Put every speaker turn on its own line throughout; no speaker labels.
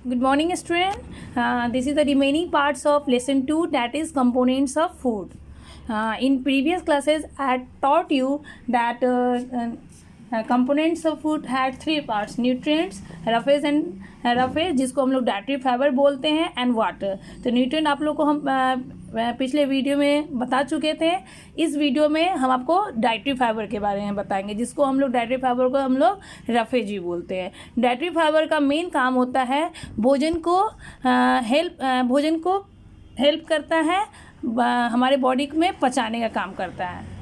Good morning, student. This is the remaining parts of lesson 2, that is components of food. In previous classes, I had taught you that components of food had 3 parts: nutrients, roughage जिसको हम लोग dietary fibre बोलते हैं, and water. तो nutrient आप लोग को हम पिछले वीडियो में बता चुके थे. इस वीडियो में हम आपको डाइटरी फाइबर के बारे में बताएंगे, जिसको हम लोग डाइटरी फाइबर को हम लोग रफेज भी बोलते हैं. डाइटरी फाइबर का मेन काम होता है भोजन को हेल्प करता है, हमारे बॉडी में पचाने का काम करता है.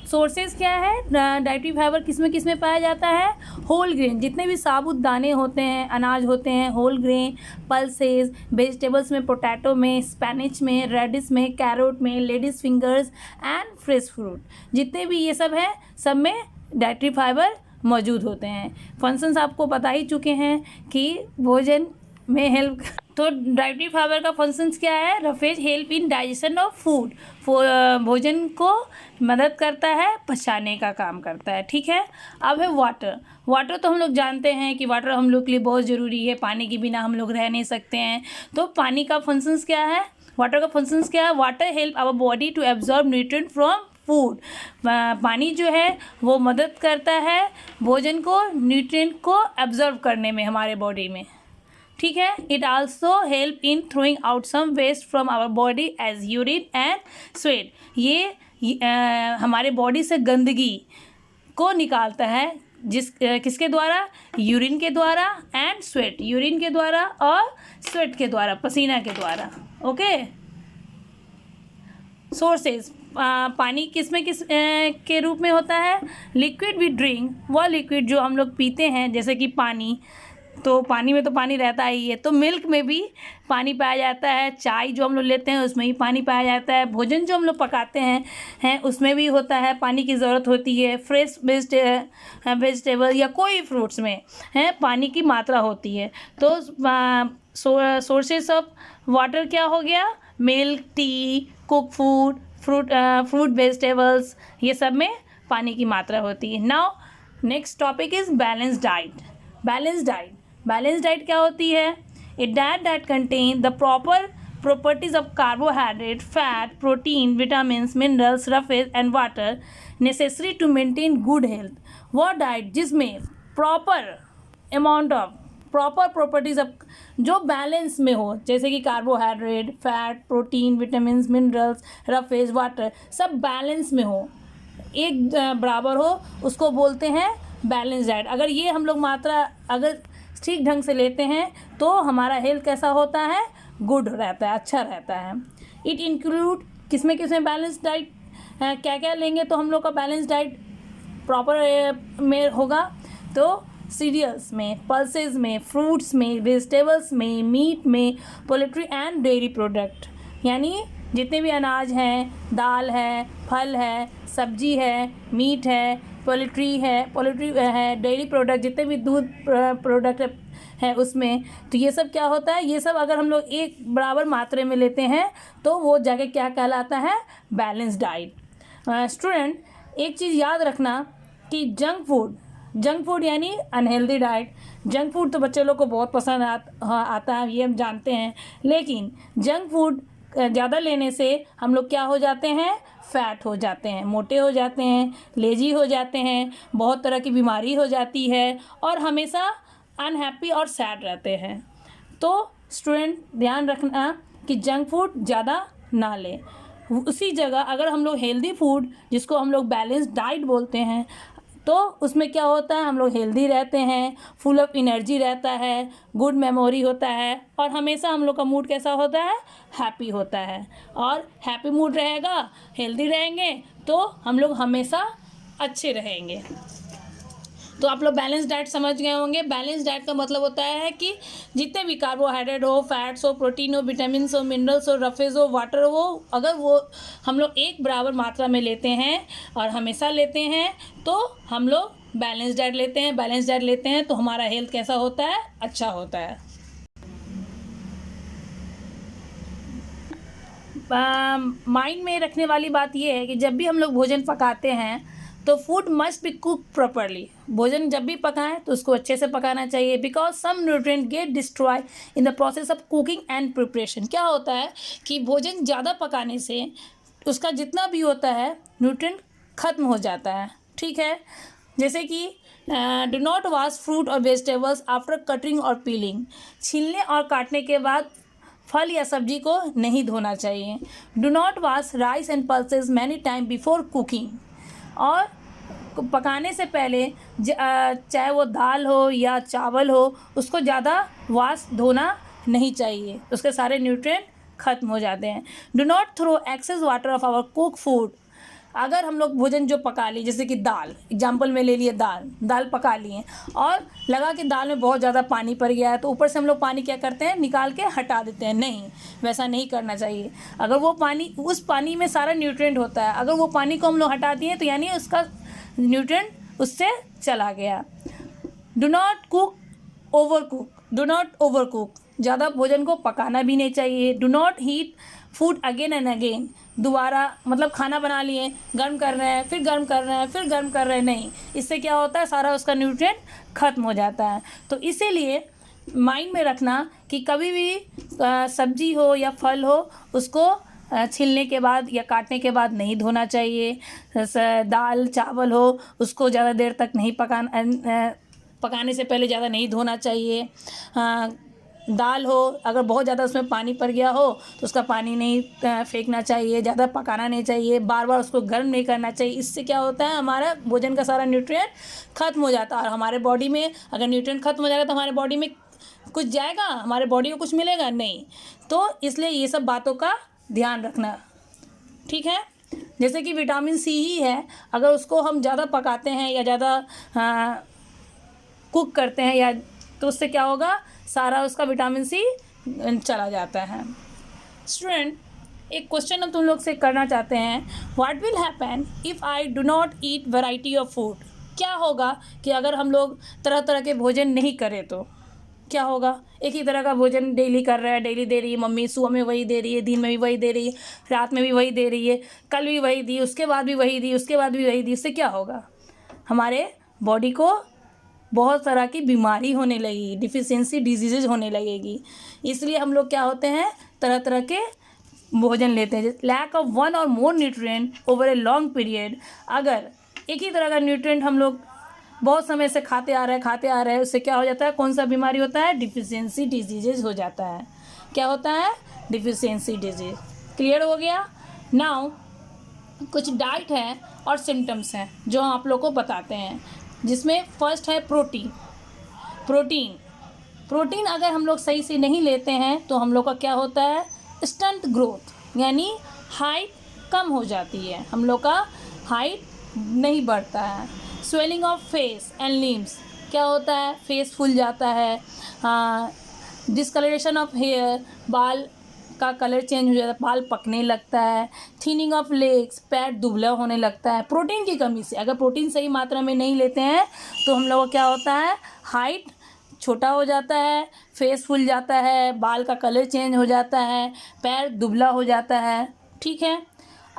सोर्सेज क्या है? डाइटरी फाइबर किस में पाया जाता है? होल ग्रेन, जितने भी साबुत दाने होते हैं, अनाज होते हैं, होल ग्रेन, पल्सेस, वेजिटेबल्स में पोटैटो में, स्पैनिच में, रेडिश में, कैरोट में, ladies fingers and fresh fruit, जितने भी ये सब है, सब में डाइटरी फाइबर मौजूद होते हैं. फंक्शंस आपको बता ही चुके हैं कि भोजन में हेल्प. तो डाइटरी फाइबर का फंक्शंस क्या है? Roughage help in digestion of food, भोजन को मदद करता है, पचाने का काम करता है. ठीक है. अब है वाटर तो हम लोग जानते हैं कि वाटर हम लोग के लिए बहुत ज़रूरी है, पानी के बिना हम लोग रह नहीं सकते हैं. तो पानी का फंक्शंस क्या है? वाटर का फंक्शंस क्या है? Water help our body to absorb nutrient from food. पानी जो है वो मदद करता है भोजन को, न्यूट्रिएंट को एब्जॉर्ब करने में हमारे बॉडी में. ठीक है. It also help in throwing out some waste from our body as urine and sweat. ये हमारे बॉडी से गंदगी को निकालता है, किसके द्वारा? यूरिन के द्वारा एंड स्वेट, यूरिन के द्वारा और स्वेट के द्वारा, पसीना के द्वारा. ओके. सोर्सेज, पानी किस के रूप में होता है? लिक्विड वी ड्रिंक, वह लिक्विड जो हम लोग पीते हैं, जैसे कि पानी. तो पानी में तो पानी रहता ही है, तो मिल्क में भी पानी पाया जाता है, चाय जो हम लोग लेते हैं उसमें भी पानी पाया जाता है, भोजन जो हम लोग पकाते हैं उसमें भी होता है, पानी की ज़रूरत होती है. फ्रेश वेजिटेबल या कोई फ्रूट्स में पानी की मात्रा होती है. तो सोर्सेस ऑफ वाटर क्या हो गया? Milk, tea, cook food, fruit vegetables, ये सब में पानी की मात्रा होती है. Now next topic is balance diet. Balance diet क्या होती है? A diet that contain the proper properties of carbohydrate, fat, protein, vitamins, minerals, roughage and water necessary to maintain good health. वो डाइट जिसमें proper amount of proper properties of जो balance में हो, जैसे कि carbohydrate, fat, protein, vitamins, minerals, roughage, water, सब balance में हो, एक बराबर हो, उसको बोलते हैं बैलेंस डाइट. अगर ये हम लोग मात्रा अगर ठीक ढंग से लेते हैं तो हमारा हेल्थ कैसा होता है? गुड रहता है, अच्छा रहता है. इट इंक्लूड किसमें बैलेंस डाइट क्या क्या लेंगे तो हम लोग का बैलेंस डाइट प्रॉपर में होगा? तो सीरियल्स में, पल्सेस में, फ्रूट्स में, वेजिटेबल्स में, मीट में, पोल्ट्री एंड डेयरी प्रोडक्ट, यानी जितने भी अनाज हैं, दाल है, फल है, सब्जी है, मीट है, पोल्ट्री है, डेयरी प्रोडक्ट, जितने भी दूध प्रोडक्ट है उसमें. तो ये सब क्या होता है? ये सब अगर हम लोग एक बराबर मात्रा में लेते हैं तो वो जगह क्या कहलाता है? Balance diet. स्टूडेंट, एक चीज़ याद रखना कि जंक फूड यानी अनहेल्दी डाइट. जंक फूड तो बच्चे लोग को बहुत पसंद आता है, ये हम जानते हैं, लेकिन जंक फूड ज़्यादा लेने से हम लोग क्या हो जाते हैं? फैट हो जाते हैं, मोटे हो जाते हैं, लेजी हो जाते हैं, बहुत तरह की बीमारी हो जाती है और हमेशा अनहैप्पी और सैड रहते हैं. तो स्टूडेंट ध्यान रखना कि जंक फूड ज़्यादा ना लें. उसी जगह अगर हम लोग हेल्दी फूड, जिसको हम लोग बैलेंस डाइट बोलते हैं, तो उसमें क्या होता है? हम लोग हेल्दी रहते हैं, फुल ऑफ एनर्जी रहता है, गुड मेमोरी होता है और हमेशा हम लोग का मूड कैसा होता है? हैप्पी होता है. और हैप्पी मूड रहेगा, हेल्दी रहेंगे तो हम लोग हमेशा अच्छे रहेंगे. तो आप लोग बैलेंस डाइट समझ गए होंगे. बैलेंस डाइट का मतलब होता है कि जितने भी कार्बोहाइड्रेट हो, फैट्स हो, प्रोटीन हो, विटामिन्स हो, मिनरल्स हो, रफेज हो, वाटर हो, अगर वो हम लोग एक बराबर मात्रा में लेते हैं और हमेशा लेते हैं तो हम लोग बैलेंस डाइट लेते हैं. बैलेंस डाइट लेते हैं तो हमारा हेल्थ कैसा होता है? अच्छा होता है. माइंड में रखने वाली बात यह है कि जब भी हम लोग भोजन पकाते हैं तो food must be cook properly, भोजन जब भी पकाएं तो उसको अच्छे से पकाना चाहिए, because some nutrient get destroy in the process of cooking and preparation. क्या होता है कि भोजन ज़्यादा पकाने से उसका जितना भी होता है न्यूट्रिएंट ख़त्म हो जाता है, ठीक है। जैसे कि डू नॉट वॉश फ्रूट और वेजिटेबल्स आफ्टर कटिंग और पीलिंग, छीलने और काटने के बाद फल या सब्जी को नहीं धोना चाहिए। Do not wash rice and pulses many time before cooking, और पकाने से पहले चाहे वो दाल हो या चावल हो उसको ज़्यादा वॉश धोना नहीं चाहिए, उसके सारे न्यूट्रिएंट ख़त्म हो जाते हैं। Do not throw excess water of our cook food, अगर हम लोग भोजन जो पका ली, जैसे कि दाल एग्जाम्पल में ले लिए, दाल पका लिए और लगा कि दाल में बहुत ज़्यादा पानी पड़ गया है, तो ऊपर से हम लोग पानी क्या करते हैं, निकाल के हटा देते हैं। नहीं, वैसा नहीं करना चाहिए। अगर वो पानी, उस पानी में सारा न्यूट्रिएंट होता है, अगर वो पानी को हम लोग हटा दिए तो यानी उसका न्यूट्रिएंट उससे चला गया। Do not cook over cook, do not over cook, ज़्यादा भोजन को पकाना भी नहीं चाहिए। Do not heat food again and again, दोबारा मतलब खाना बना लिए, गर्म कर रहे हैं, फिर गर्म कर रहे हैं, फिर गर्म कर रहे हैं, नहीं, इससे क्या होता है, सारा उसका न्यूट्रिएंट ख़त्म हो जाता है। तो इसीलिए माइंड में रखना कि कभी भी सब्जी हो या फल हो उसको छीलने के बाद या काटने के बाद नहीं धोना चाहिए। दाल चावल हो उसको ज़्यादा देर तक नहीं पकाने से पहले ज़्यादा नहीं धोना चाहिए। दाल हो अगर बहुत ज़्यादा उसमें पानी पड़ गया हो तो उसका पानी नहीं फेंकना चाहिए, ज़्यादा पकाना नहीं चाहिए, बार बार उसको गर्म नहीं करना चाहिए। इससे क्या होता है, हमारा भोजन का सारा न्यूट्रिएंट ख़त्म हो जाता है, और हमारे बॉडी में अगर न्यूट्रिएंट ख़त्म हो जाएगा तो हमारे बॉडी में कुछ जाएगा, हमारे बॉडी को कुछ मिलेगा नहीं। तो इसलिए ये सब बातों का ध्यान रखना, ठीक है। जैसे कि विटामिन सी ही है, अगर उसको हम ज़्यादा पकाते हैं या ज़्यादा कुक करते हैं या, तो उससे क्या होगा, सारा उसका विटामिन सी चला जाता है। स्टूडेंट, एक क्वेश्चन हम तुम लोग से करना चाहते हैं, what will happen if I do not eat variety of food. क्या होगा कि अगर हम लोग तरह तरह के भोजन नहीं करें तो क्या होगा। एक ही तरह का भोजन डेली कर रहा है, डेली दे रही है मम्मी, सुबह में वही दे रही है, दिन में भी वही दे रही है, रात में भी वही दे रही है, कल भी वही दी, उसके बाद भी वही दी, उसके बाद भी वही दी। इससे क्या होगा, हमारे बॉडी को बहुत तरह की बीमारी होने लगेगी, डिफिशियंसी डिजीज़ होने लगेगी। इसलिए हम लोग क्या होते हैं, तरह तरह के भोजन लेते हैं। लैक ऑफ वन और more nutrient over a long period, अगर एक ही तरह का न्यूट्रिएंट हम लोग बहुत समय से खाते आ रहे हैं, उससे क्या हो जाता है, कौन सा बीमारी होता है, डिफिशियंसी डिजीज़ हो जाता है। क्या होता है, डिफिशियंसी डिजीज़। क्लियर हो गया। नाउ कुछ डाइट है और सिम्टम्स हैं जो हम आप लोग को बताते हैं, जिसमें फर्स्ट है प्रोटीन अगर हम लोग सही से नहीं लेते हैं तो हम लोग का क्या होता है, स्टंट ग्रोथ, यानी हाइट कम हो जाती है, हम लोग का हाइट नहीं बढ़ता है। Swelling of face and limbs, क्या होता है, फेस फूल जाता है। डिस्कलरेशन ऑफ हेयर, बाल का कलर चेंज हो जाता है, बाल पकने लगता है। थिनिंग ऑफ लेग्स, पैर दुबला होने लगता है प्रोटीन की कमी से। अगर प्रोटीन सही मात्रा में नहीं लेते हैं तो हम लोगों को क्या होता है, हाइट छोटा हो जाता है, फेस फूल जाता है, बाल का कलर चेंज हो जाता है, पैर दुबला हो जाता है, ठीक है।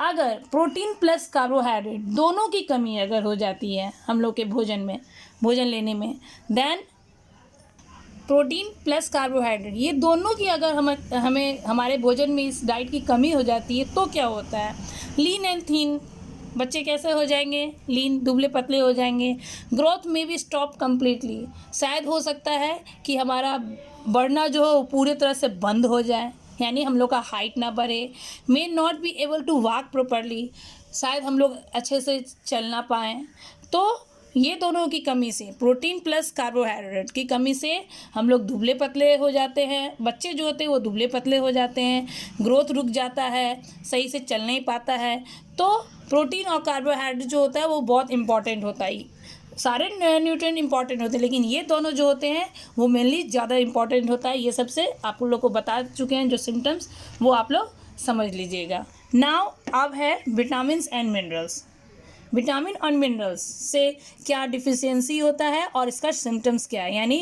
अगर प्रोटीन प्लस कार्बोहाइड्रेट दोनों की कमी अगर हो जाती है हम लोग के भोजन लेने में, देन प्रोटीन प्लस कार्बोहाइड्रेट ये दोनों की अगर हमें हमारे भोजन में इस डाइट की कमी हो जाती है तो क्या होता है, लीन एंड थीन, बच्चे कैसे हो जाएंगे, लीन, दुबले पतले हो जाएंगे। ग्रोथ में भी स्टॉप कम्प्लीटली, शायद हो सकता है कि हमारा बढ़ना जो हो पूरी तरह से बंद हो जाए, यानी हम लोग का हाइट ना बढ़े। May not be able to walk properly, शायद हम लोग अच्छे से चल ना पाएँ। तो ये दोनों की कमी से, प्रोटीन प्लस कार्बोहाइड्रेट की कमी से हम लोग दुबले पतले हो जाते हैं। बच्चे जो होते हैं वो दुबले पतले हो जाते हैं, ग्रोथ रुक जाता है, सही से चल नहीं पाता है। तो प्रोटीन और कार्बोहाइड्रेट जो होता है वो बहुत इंपॉर्टेंट होता है। सारे न्यूट्रिएंट इंपॉर्टेंट होते हैं, लेकिन ये दोनों जो होते हैं वो मेनली ज़्यादा इंपॉर्टेंट होता है। ये सबसे आप लोग को बता चुके हैं जो सिम्टम्स, वो आप लोग समझ लीजिएगा। नाउ अब है विटामिन एंड मिनरल्स। विटामिन और मिनरल्स से क्या डिफिशियंसी होता है और इसका सिम्टम्स क्या है, यानी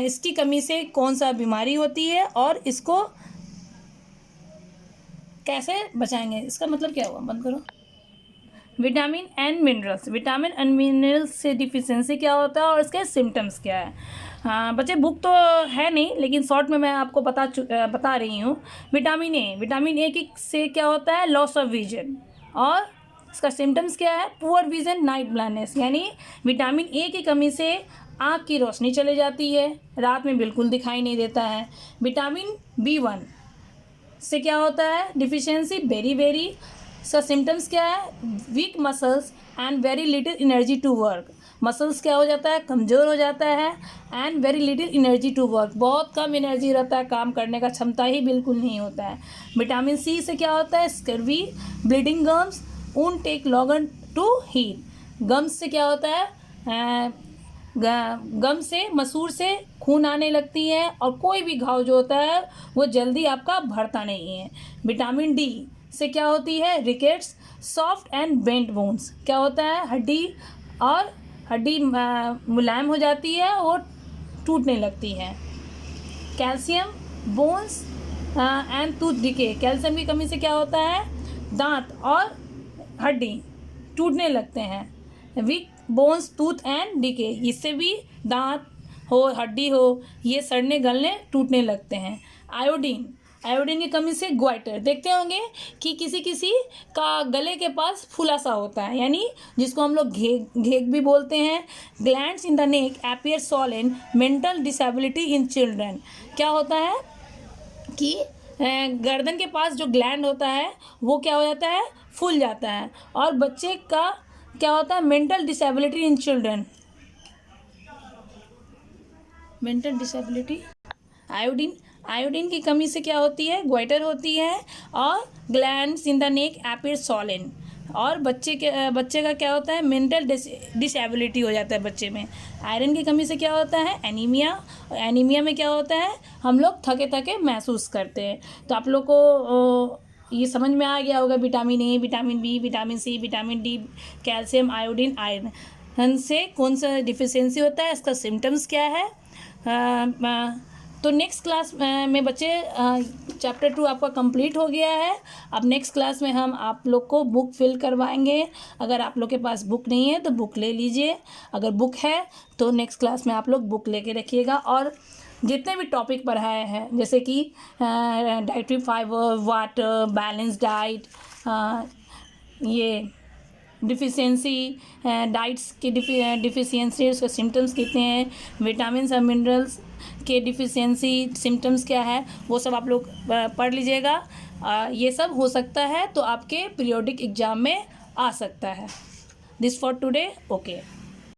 इसकी कमी से कौन सा बीमारी होती है और इसको कैसे बचाएंगे, इसका मतलब क्या हुआ, बंद करो। Vitamin and minerals, vitamin and minerals से डिफिशियंसी क्या होता है और इसके सिम्टम्स क्या है। हाँ बच्चे, बुक तो है नहीं लेकिन शॉर्ट में मैं आपको बता रही हूँ। विटामिन ए की से क्या होता है, लॉस ऑफ विजन, और इसका सिम्टम्स क्या है, पुअर विजन, नाइट ब्लाइंडनेस, यानी विटामिन ए की कमी से आँख की रोशनी चली जाती है, रात में बिल्कुल दिखाई नहीं देता है। विटामिन B1 से क्या होता है, डिफिशियंसी, बेरी इसका सिम्टम्स क्या है, weak muscles and very little energy to work, muscles क्या हो जाता है, कमज़ोर हो जाता है, and very little energy to work, बहुत कम एनर्जी रहता है, काम करने का क्षमता ही बिल्कुल नहीं होता है। विटामिन सी से क्या होता है, scurvy, bleeding gums, won't take longer to heal, gums से क्या होता है, गम से, मसूर से खून आने लगती है और कोई भी घाव जो होता है वो जल्दी आपका भरता नहीं है। विटामिन डी से क्या होती है, rickets, soft and bent bones, क्या होता है, हड्डी मुलायम हो जाती है और टूटने लगती है। Calcium, bones and tooth decay, calcium की कमी से क्या होता है, दांत और हड्डी टूटने लगते हैं। Weak bones, tooth and decay, इससे भी दांत हो, हड्डी हो, ये सड़ने गलने टूटने लगते हैं। आयोडीन की कमी से ग्वाइटर, देखते होंगे कि किसी किसी का गले के पास फूला सा होता है, यानी जिसको हम लोग घेग भी बोलते हैं। Glands in the neck appear swollen, mental disability in children, क्या होता है कि गर्दन के पास जो ग्लैंड होता है वो क्या हो जाता है, फूल जाता है, और बच्चे का क्या होता है, mental disability in children, mental disability. Iodine की कमी से क्या होती है, ग्वाइटर होती है, और glands in the neck appear swollen, और बच्चे का क्या होता है, मेंटल डिसेबिलिटी हो जाता है बच्चे में। आयरन की कमी से क्या होता है, एनीमिया में क्या होता है, हम लोग थके थके महसूस करते हैं। तो आप लोग को ये समझ में आ गया होगा, vitamin A, vitamin B, vitamin C, vitamin D, calcium, iodine, iron से कौन सा डिफिशियंसी होता है, इसका सिम्टम्स क्या है। तो नेक्स्ट क्लास में बच्चे चैप्टर 2 आपका कंप्लीट हो गया है। अब नेक्स्ट क्लास में हम आप लोग को बुक फिल करवाएंगे। अगर आप लोग के पास बुक नहीं है तो बुक ले लीजिए, अगर बुक है तो नेक्स्ट क्लास में आप लोग बुक लेके रखिएगा। और जितने भी टॉपिक पढ़ाए हैं, जैसे कि dietary fibre, water, balance diet, ये डिफिशियंसी, डाइट्स की डिफिशियंसी, उसके सिम्टम्स कितने हैं, विटामिन और मिनरल्स के डिफिशियंसी सिम्टम्स क्या है, वो सब आप लोग पढ़ लीजिएगा। ये सब हो सकता है तो आपके पीरियोडिक एग्ज़ाम में आ सकता है। This for today, okay.